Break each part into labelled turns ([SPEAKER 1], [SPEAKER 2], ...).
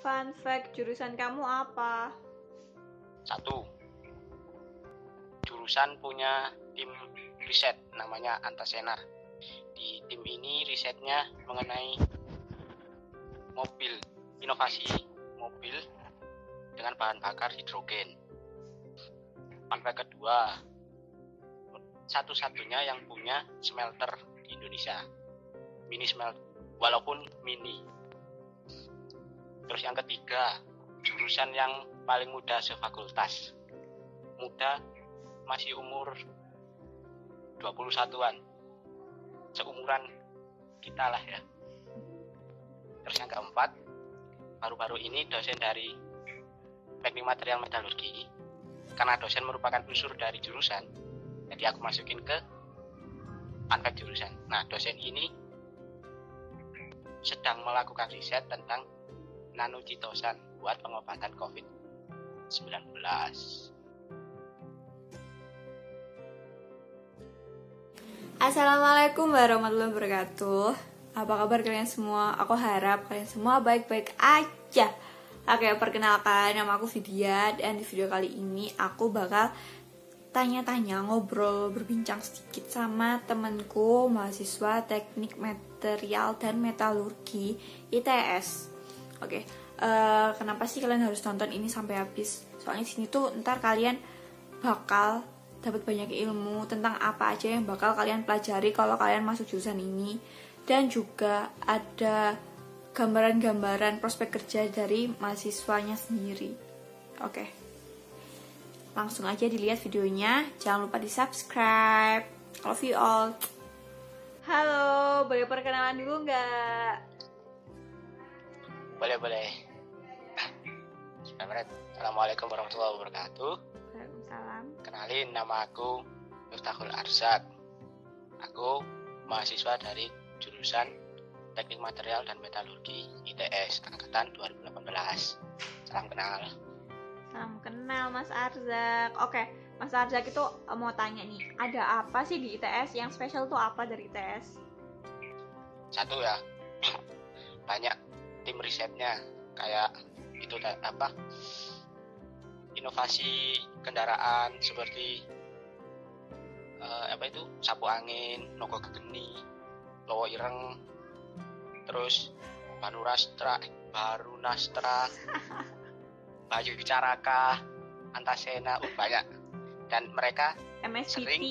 [SPEAKER 1] Fun fact, jurusan kamu apa?
[SPEAKER 2] 1. Jurusan punya tim riset namanya Antasena. Di tim ini risetnya mengenai mobil, inovasi mobil dengan bahan bakar hidrogen. Fun fact kedua, satu-satunya yang punya smelter di Indonesia, mini smelter, walaupun mini. Terus yang ketiga, jurusan yang paling muda sefakultas. Muda, masih umur 21-an, seumuran kita lah ya. Terus yang keempat, baru-baru ini dosen dari teknik material metalurgi, karena dosen merupakan unsur dari jurusan, jadi aku masukin ke fun fact jurusan. Nah, dosen ini sedang melakukan riset tentang nanochitosan buat pengobatan COVID-19.
[SPEAKER 1] Assalamualaikum warahmatullahi wabarakatuh. Apa kabar kalian semua? Aku harap kalian semua baik-baik aja. Oke, perkenalkan, nama aku Vidya. Dan di video kali ini aku bakal tanya-tanya, ngobrol, berbincang sedikit sama temanku mahasiswa teknik material dan metalurgi ITS. Oke, kenapa sih kalian harus nonton ini sampai habis? Soalnya di sini tuh ntar kalian bakal dapat banyak ilmu tentang apa aja yang bakal kalian pelajari kalau kalian masuk jurusan ini, dan juga ada gambaran-gambaran prospek kerja dari mahasiswanya sendiri. Oke, langsung aja dilihat videonya. Jangan lupa di subscribe. Love you all. Halo, boleh perkenalan dulu nggak?
[SPEAKER 2] Boleh. Assalamualaikum warahmatullahi wabarakatuh.
[SPEAKER 1] Waalaikumsalam.
[SPEAKER 2] Kenalin, nama aku Miftahul Arzak. Aku mahasiswa dari jurusan Teknik Material dan Metalurgi ITS angkatan 2018. Salam kenal.
[SPEAKER 1] Salam kenal Mas Arzak. Oke, Mas Arzak itu mau tanya nih, ada apa sih di ITS? Yang spesial tuh apa dari ITS?
[SPEAKER 2] Satu ya, banyak tim risetnya, kayak itu apa, inovasi kendaraan seperti apa itu, sapu angin, nogo gegeni, lowo ireng, terus Barunastra, Bayu Caraka, Antasena, banyak. Dan mereka
[SPEAKER 1] MSCT.
[SPEAKER 2] sering,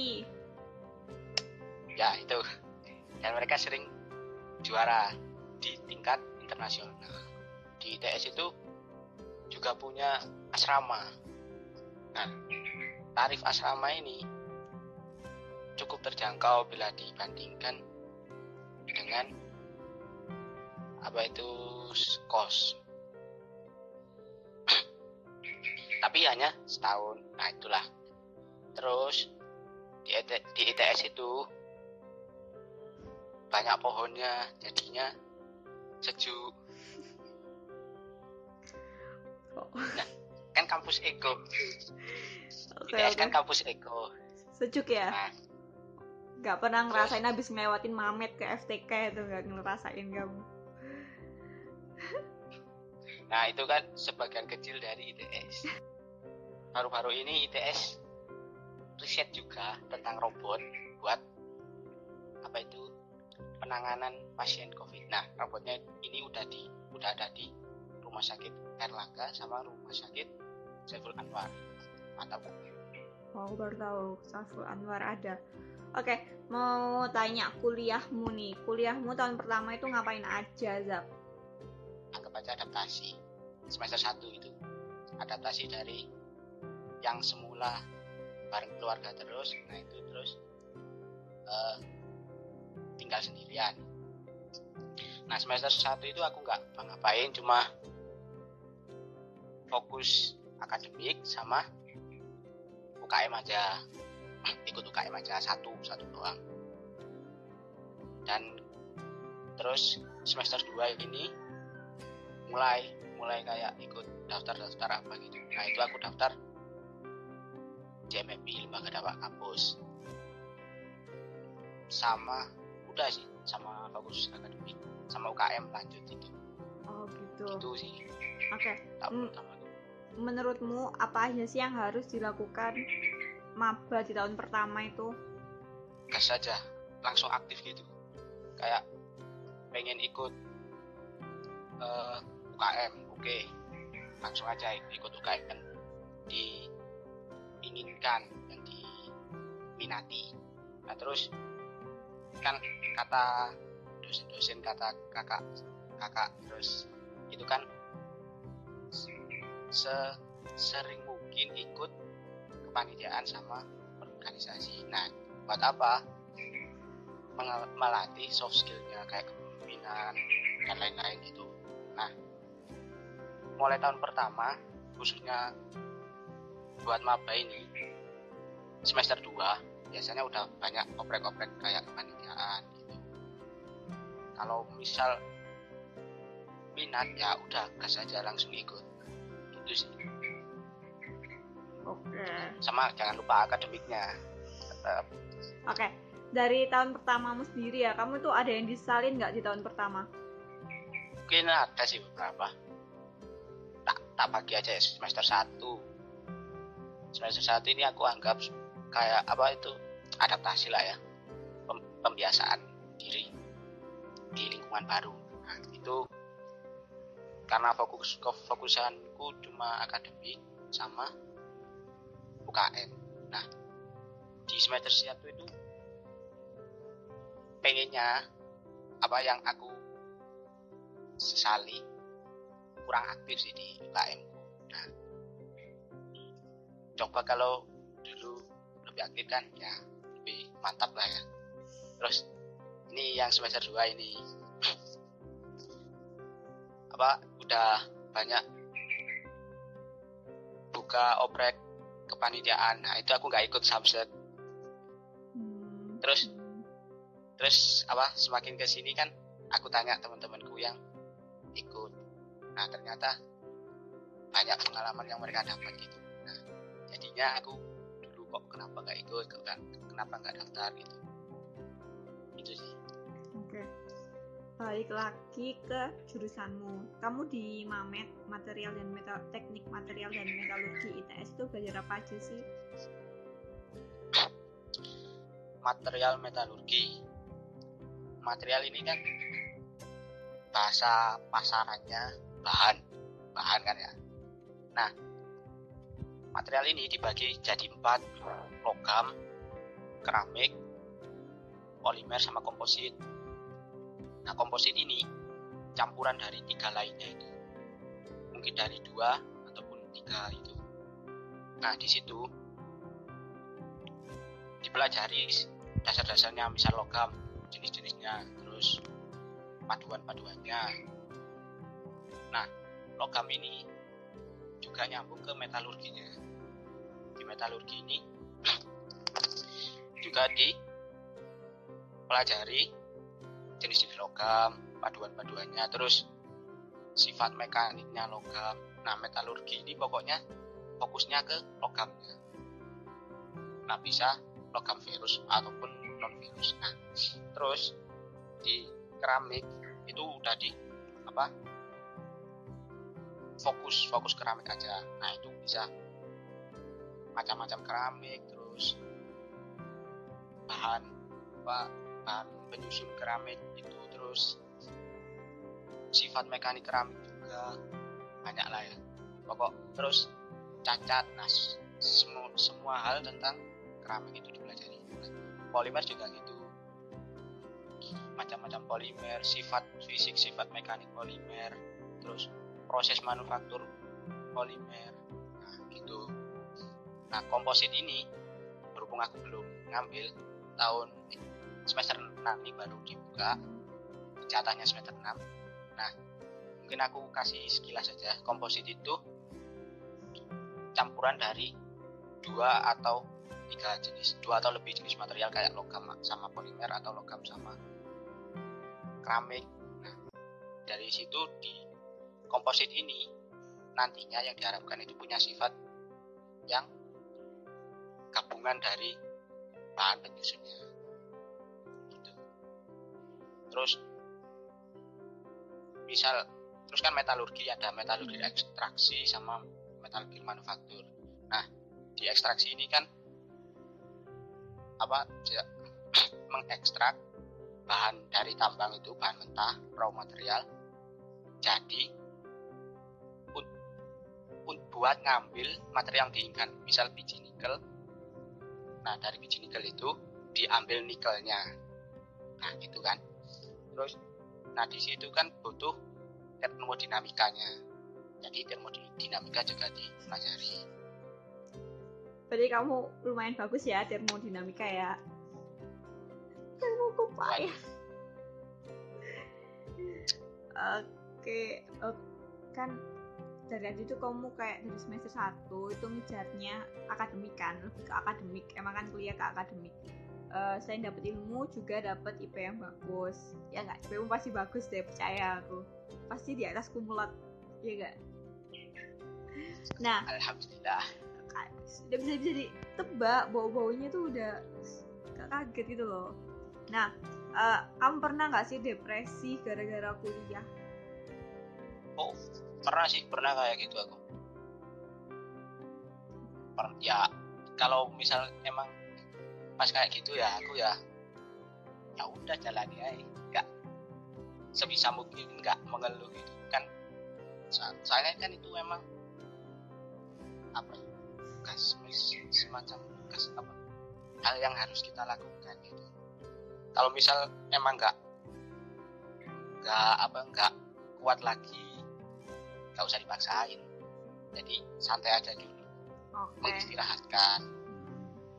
[SPEAKER 2] ya itu, dan mereka sering juara di tingkat internasional. Di ITS itu juga punya asrama. Nah, tarif asrama ini cukup terjangkau bila dibandingkan dengan apa itu kos. Tapi hanya setahun. Nah, itulah. Terus di ITS itu banyak pohonnya, jadinya sejuk. Nah, kan kampus eko. ITS kan kampus eko.
[SPEAKER 1] Sejuk ya?
[SPEAKER 2] Nah,
[SPEAKER 1] Gak pernah ngerasain habis ngelewatin Mamet ke FTK itu, gak ngerasain kamu.
[SPEAKER 2] Nah, itu kan sebagian kecil dari ITS. Baru-baru ini ITS riset juga tentang robot buat apa itu, penanganan pasien COVID. Nah, robotnya ini udah ada di Rumah Sakit Erlangga sama Rumah Sakit Saiful Anwar. Mantap kan?
[SPEAKER 1] Oh, baru tahu Saiful Anwar ada. Oke, mau tanya kuliahmu nih. Kuliahmu tahun pertama itu ngapain aja, Zak?
[SPEAKER 2] Anggap aja adaptasi. Semester 1 itu adaptasi dari yang semula bareng keluarga terus, nah itu terus tinggal sendirian. Nah, semester 1 itu aku nggak ngapain, cuma fokus akademik sama UKM aja. Ikut UKM aja satu doang. Dan terus semester 2 ini mulai kayak ikut daftar apa gitu. Nah, itu aku daftar JMFI, Lembaga Dakwah Kampus. Sama udah sih, sama fokus akademik, sama UKM lanjut itu.
[SPEAKER 1] Oh gitu.
[SPEAKER 2] Itu sih.
[SPEAKER 1] Oke.
[SPEAKER 2] tahun pertama.
[SPEAKER 1] Menurutmu apa aja sih yang harus dilakukan maba di tahun pertama itu?
[SPEAKER 2] Gas saja, langsung aktif gitu. Kayak pengen ikut UKM, oke, langsung aja ikut UKM yang diinginkan, yang diminati. Nah terus kan kata dosen-dosen, kata kakak terus itu kan sering mungkin ikut kepanitiaan sama organisasi. Nah buat apa? Melatih soft skillnya kayak kepemimpinan dan lain-lain gitu. Nah mulai tahun pertama khususnya buat maba ini semester 2 biasanya udah banyak oprek-oprek kayak kepanitiaan gitu. Kalau misal minat ya udah gas aja langsung ikut gitu sih.
[SPEAKER 1] Oke.
[SPEAKER 2] Sama jangan lupa akademiknya tetap.
[SPEAKER 1] Oke. Dari tahun pertamamu sendiri ya, kamu tuh ada yang disalin nggak di tahun pertama?
[SPEAKER 2] Mungkin ada sih beberapa. Tak bagi aja ya semester 1. Semester 1 ini aku anggap kayak apa itu adaptasi lah ya, pembiasaan diri di lingkungan baru. Nah, itu karena fokusanku cuma akademik sama UKM. Nah di semester 1 itu pengennya apa yang aku sesali kurang aktif sih di UKM. Nah coba kalau dulu lebih aktif kan ya lebih mantap lah ya. Terus ini yang semester 2 ini apa udah banyak buka oprek kepanitiaan. Nah itu aku nggak ikut samsat. Terus apa semakin kesini kan aku tanya teman-temanku yang ikut. Nah ternyata banyak pengalaman yang mereka dapat gitu. Nah jadinya aku dulu kok kenapa nggak ikut, kenapa nggak daftar gitu. Itu sih.
[SPEAKER 1] Oke. Balik lagi ke jurusanmu. Kamu di Mamet material dan teknik material dan metalurgi ITS itu belajar apa aja sih?
[SPEAKER 2] Material metalurgi. Material ini kan bahasa pasarannya bahan kan ya. Nah material ini dibagi jadi 4, logam, keramik, polimer sama komposit. Nah komposit ini campuran dari 3 lainnya itu, mungkin dari 2 ataupun 3 itu. Nah di situ dipelajari dasar-dasarnya, misal logam, jenis-jenisnya, terus paduan-paduannya. Nah logam ini juga nyambung ke metalurginya. Di metalurgi ini juga dipelajari jenis-jenis logam, paduan-paduannya, terus sifat mekaniknya logam. Nah metalurgi ini pokoknya fokusnya ke logamnya. Nah bisa logam ferus ataupun non ferus. Nah terus di keramik itu udah di apa fokus keramik aja. Nah itu bisa macam-macam keramik, terus bahan penyusun keramik itu, terus sifat mekanik keramik juga banyak lah ya pokok. Terus cacat, nah semua hal tentang keramik itu dipelajari. Polimer juga gitu, macam-macam polimer, sifat fisik, sifat mekanik polimer, terus proses manufaktur polimer. Nah gitu. Nah komposit ini berhubung aku belum ngambil tahun semester 6 ini baru dibuka jatahnya semester 6. Nah mungkin aku kasih sekilas saja. Komposit itu campuran dari 2 atau 3 jenis, 2 atau lebih jenis material kayak logam sama polimer atau logam sama keramik. Nah dari situ di komposit ini nantinya yang diharapkan itu punya sifat yang gabungan dari bahan penyusunnya gitu. Terus misal Terus kan metalurgi, ada metalurgi ekstraksi sama metalurgi manufaktur. Nah, di ekstraksi ini kan mengekstrak bahan dari tambang itu, bahan mentah, raw material, jadi buat ngambil material yang diinginkan, misal biji nikel. Nah, dari biji nikel itu diambil nikelnya. Nah, gitu kan. Terus, nah di situ kan butuh termodinamikanya. Jadi termodinamika juga dipelajari.
[SPEAKER 1] Berarti kamu lumayan bagus ya termodinamika ya. Termoku payah. Oke, kan dari tadi tuh kamu kayak dari semester 1 itu ngejarnya akademik kan, lebih ke akademik. Emang kan kuliah ke akademik. Selain dapat ilmu juga dapat IP yang bagus. Ya nggak, IP pasti bagus deh, percaya aku. Pasti di atas kumulat, ya nggak? Nah,
[SPEAKER 2] alhamdulillah.
[SPEAKER 1] Udah bisa ditebak, bau-baunya tuh udah kaget gitu loh. Nah, kamu pernah nggak sih depresi gara-gara kuliah?
[SPEAKER 2] Oh, pernah kayak gitu aku. Ya, kalau misal emang pas kayak gitu ya aku ya udah jalani aja, nggak sebisa mungkin nggak mengeluh gitu kan. Soalnya kan itu emang tugas, semacam tugas hal yang harus kita lakukan gitu. Kalau misal emang nggak kuat lagi, nggak usah dipaksain, jadi santai aja dulu. Mengistirahatkan.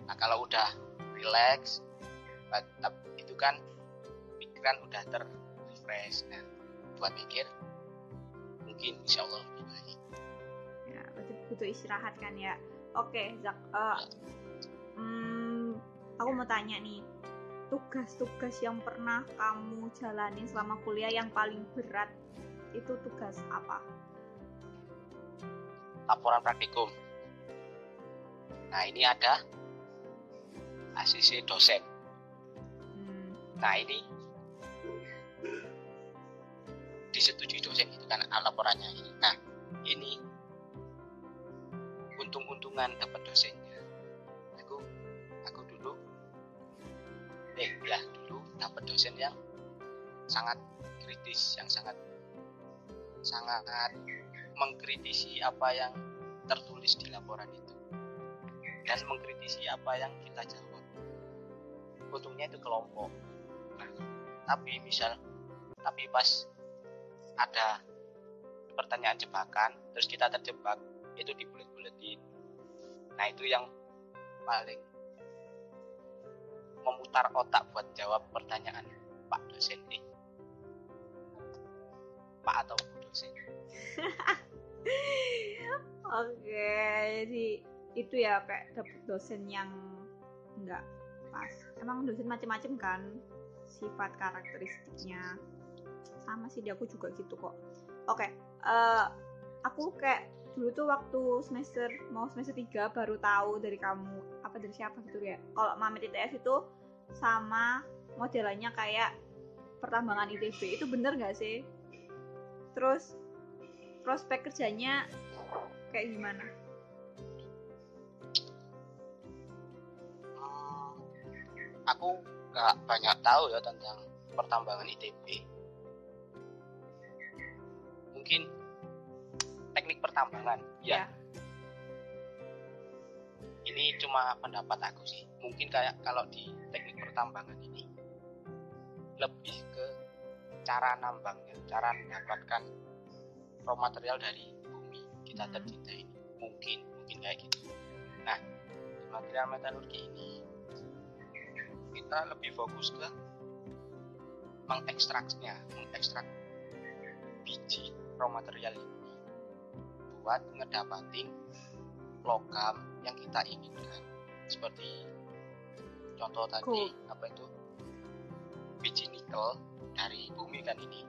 [SPEAKER 2] Nah, kalau udah relax, itu kan pikiran udah refresh, nah buat mikir mungkin insya Allah lebih baik.
[SPEAKER 1] Ya, berarti butuh istirahat kan ya. Oke, Zak, aku mau tanya nih, tugas-tugas yang pernah kamu jalanin selama kuliah yang paling berat itu tugas apa?
[SPEAKER 2] Laporan praktikum. Nah, ini ada ACC dosen. Nah, ini disetujui dosen gitu kan laporannya ini. Nah, ini untung-untungan dapat dosennya. Aku dulu dapat dosen yang sangat kritis, yang sangat mengkritisi apa yang tertulis di laporan itu dan mengkritisi apa yang kita jawab. Untungnya itu kelompok. Nah, tapi pas ada pertanyaan jebakan terus kita terjebak, itu dibulet-buletin. Nah, itu yang paling memutar otak buat jawab pertanyaan Pak dosen Pak atau Bu dosen.
[SPEAKER 1] Oke, jadi itu ya kayak dapet dosen yang enggak pas. Emang dosen macam-macam kan sifat karakteristiknya. Sama sih, aku juga gitu kok. Oke, aku kayak dulu tuh waktu semester 3 baru tahu dari kamu, dari siapa gitu ya, kalau Mamet ITS itu sama modelannya kayak pertambangan ITB. Itu bener gak sih? Terus prospek kerjanya kayak gimana?
[SPEAKER 2] Aku gak banyak tahu ya tentang pertambangan ITB. Mungkin teknik pertambangan ya. Ini cuma pendapat aku sih. Mungkin kayak kalau di teknik pertambangan ini lebih ke cara nambangnya, cara mendapatkan raw material dari bumi kita tercinta ini. Mungkin kayak gitu. Nah, di material metalurgi ini kita lebih fokus ke mengekstrak biji raw material ini buat ngedapatin logam yang kita inginkan. Seperti contoh tadi biji nikel dari bumi kan ini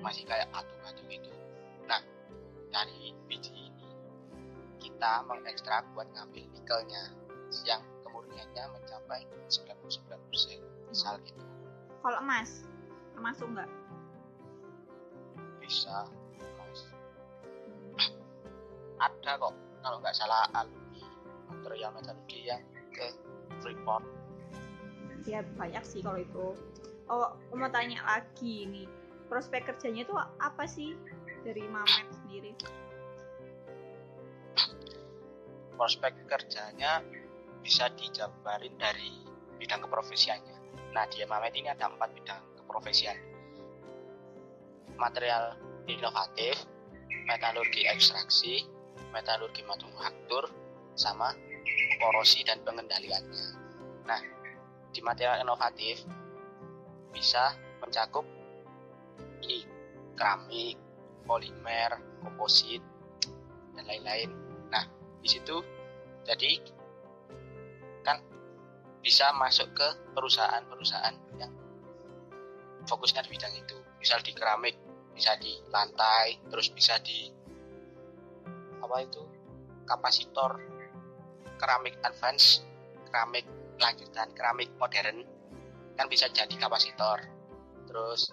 [SPEAKER 2] masih kayak batu-batu gitu. Nah, dari biji ini kita mengekstrak buat ngambil nikelnya yang kemurniannya mencapai 99%, misal gitu.
[SPEAKER 1] Kalau emas termasuk nggak?
[SPEAKER 2] Bisa, emas. ada kok kalau nggak salah alumni material metalurgi yang ke Freeport.
[SPEAKER 1] Ya banyak sih kalau itu. Oh, aku mau tanya lagi nih, prospek kerjanya itu apa sih dari Mamet sendiri?
[SPEAKER 2] Prospek kerjanya bisa dijabarin dari bidang keprofesiannya. Nah, di Mamet ini ada 4 bidang keprofesian. Material inovatif, metalurgi ekstraksi, metalurgi manufaktur, sama korosi dan pengendaliannya. Nah, di material inovatif bisa mencakup ini keramik, polimer, komposit, dan lain-lain. Nah, di situ jadi kan bisa masuk ke perusahaan-perusahaan yang fokusnya di bidang itu. Misal di keramik bisa di lantai, terus bisa di kapasitor, keramik advance, keramik lanjutan, keramik modern kan bisa jadi kapasitor. Terus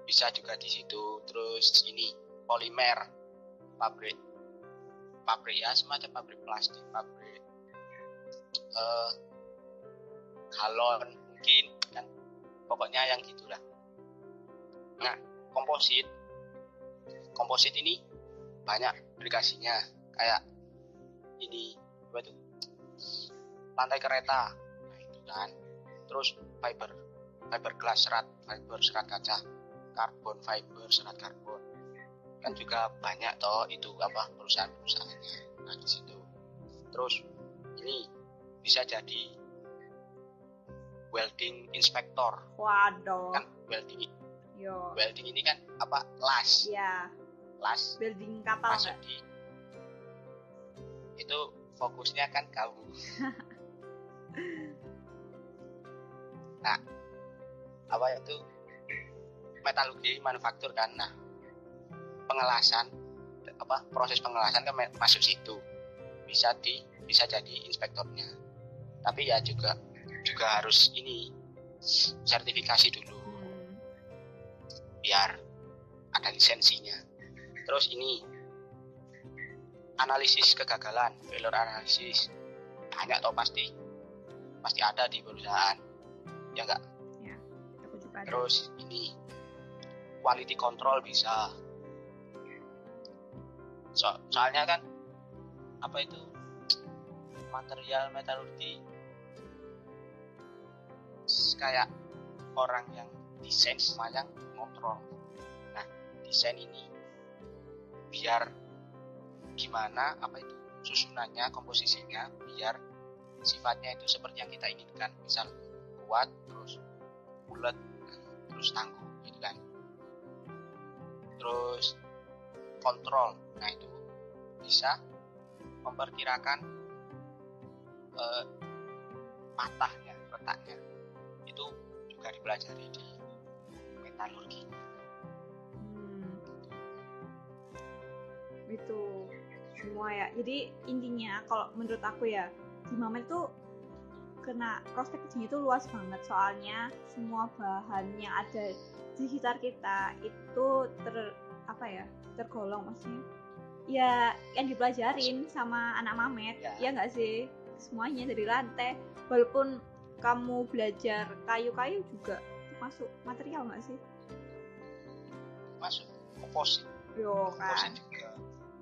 [SPEAKER 2] bisa juga di situ. Terus ini polimer, pabrik ya, semacam pabrik plastik, pabrik galon mungkin kan, pokoknya yang gitulah. Nah, komposit ini banyak aplikasinya, kayak ini lantai kereta, nah itu kan. Terus fiber glass, fiber serat kaca, karbon fiber, serat karbon kan juga banyak toh itu perusahaan-perusahaannya. Nah di situ. Terus ini bisa jadi welding inspector.
[SPEAKER 1] Waduh.
[SPEAKER 2] Kan welding.
[SPEAKER 1] Yo.
[SPEAKER 2] Welding ini kan las.
[SPEAKER 1] Iya.
[SPEAKER 2] Las.
[SPEAKER 1] Welding kapal.
[SPEAKER 2] Masuk di. Itu fokusnya kan kamu. Nah, metalurgi manufaktur kan. Nah, proses pengelasan kan masuk situ. Bisa jadi inspektornya. Tapi ya juga harus ini sertifikasi dulu. Biar ada lisensinya. Terus ini analisis kegagalan, failure analysis. Banyak toh pasti ada di perusahaan. Ya enggak?
[SPEAKER 1] Ya, aku juga ada.
[SPEAKER 2] Terus ini quality control bisa. Soalnya kan material metalurgi kayak orang yang desain sama yang kontrol. Nah, desain ini biar gimana susunannya, komposisinya biar sifatnya itu seperti yang kita inginkan, misal kuat, terus bulat, terus tangguh gitu kan. Terus kontrol, nah itu bisa memperkirakan patahnya, retaknya, itu juga dipelajari di metalurgi.
[SPEAKER 1] Itu semua ya. Jadi intinya kalau menurut aku ya, di Mamet tuh kena prospek kerjanya itu luas banget, soalnya semua bahan yang ada di sekitar kita itu tergolong, maksudnya ya yang dipelajarin sama anak Mamet, ya nggak sih? Semuanya dari lantai, walaupun kamu belajar kayu-kayu juga masuk material nggak sih?
[SPEAKER 2] Masuk komposit.
[SPEAKER 1] Yo kan.
[SPEAKER 2] Juga.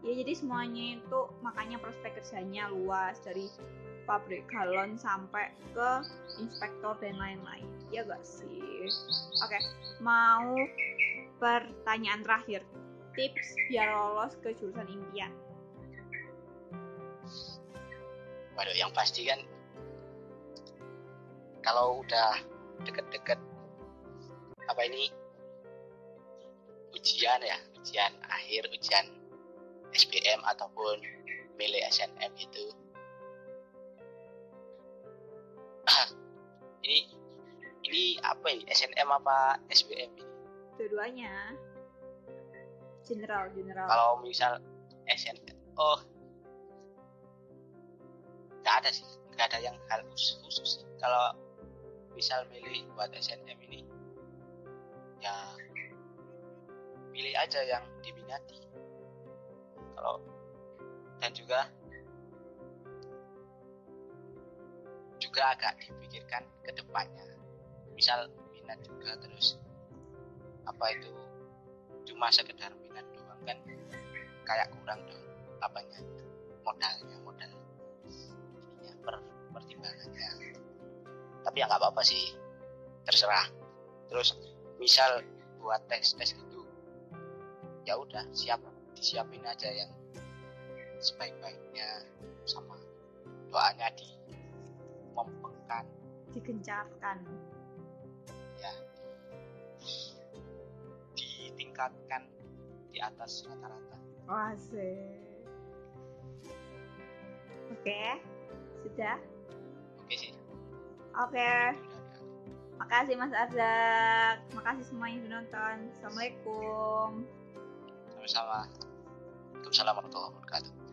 [SPEAKER 1] Ya jadi semuanya itu makanya prospek kerjanya luas, dari pabrik galon sampai ke inspektor dan lain-lain. Ya gak sih? Oke, mau pertanyaan terakhir. Tips biar lolos ke jurusan impian.
[SPEAKER 2] Waduh, yang pasti kan kalau udah deket-deket ujian akhir, ujian SBM ataupun milih SNM itu ini SNM apa SBM ini?
[SPEAKER 1] Dua-duanya general.
[SPEAKER 2] Kalau misal SNM, nggak ada yang hal khusus sih. Kalau misal milih buat SNM ini, ya pilih aja yang diminati. Kalau dan juga agak dipikirkan ke depannya. Misal minat juga terus apa itu cuma sekedar minat doang kan kayak kurang dong apanya modal ininya pertimbangannya. Tapi ya nggak apa-apa sih, terserah. Terus misal buat tes gitu ya udah disiapin aja yang sebaik-baiknya, sama doanya dimempengkan,
[SPEAKER 1] digencarkan,
[SPEAKER 2] ya ditingkatkan di atas rata-rata.
[SPEAKER 1] asik. Oke, sudah.
[SPEAKER 2] Oke sih.
[SPEAKER 1] Oke, makasih Mas Arzak, makasih semuanya yang nonton. Assalamualaikum.
[SPEAKER 2] Sama-sama. Waalaikumsalam warahmatullahi wabarakatuh.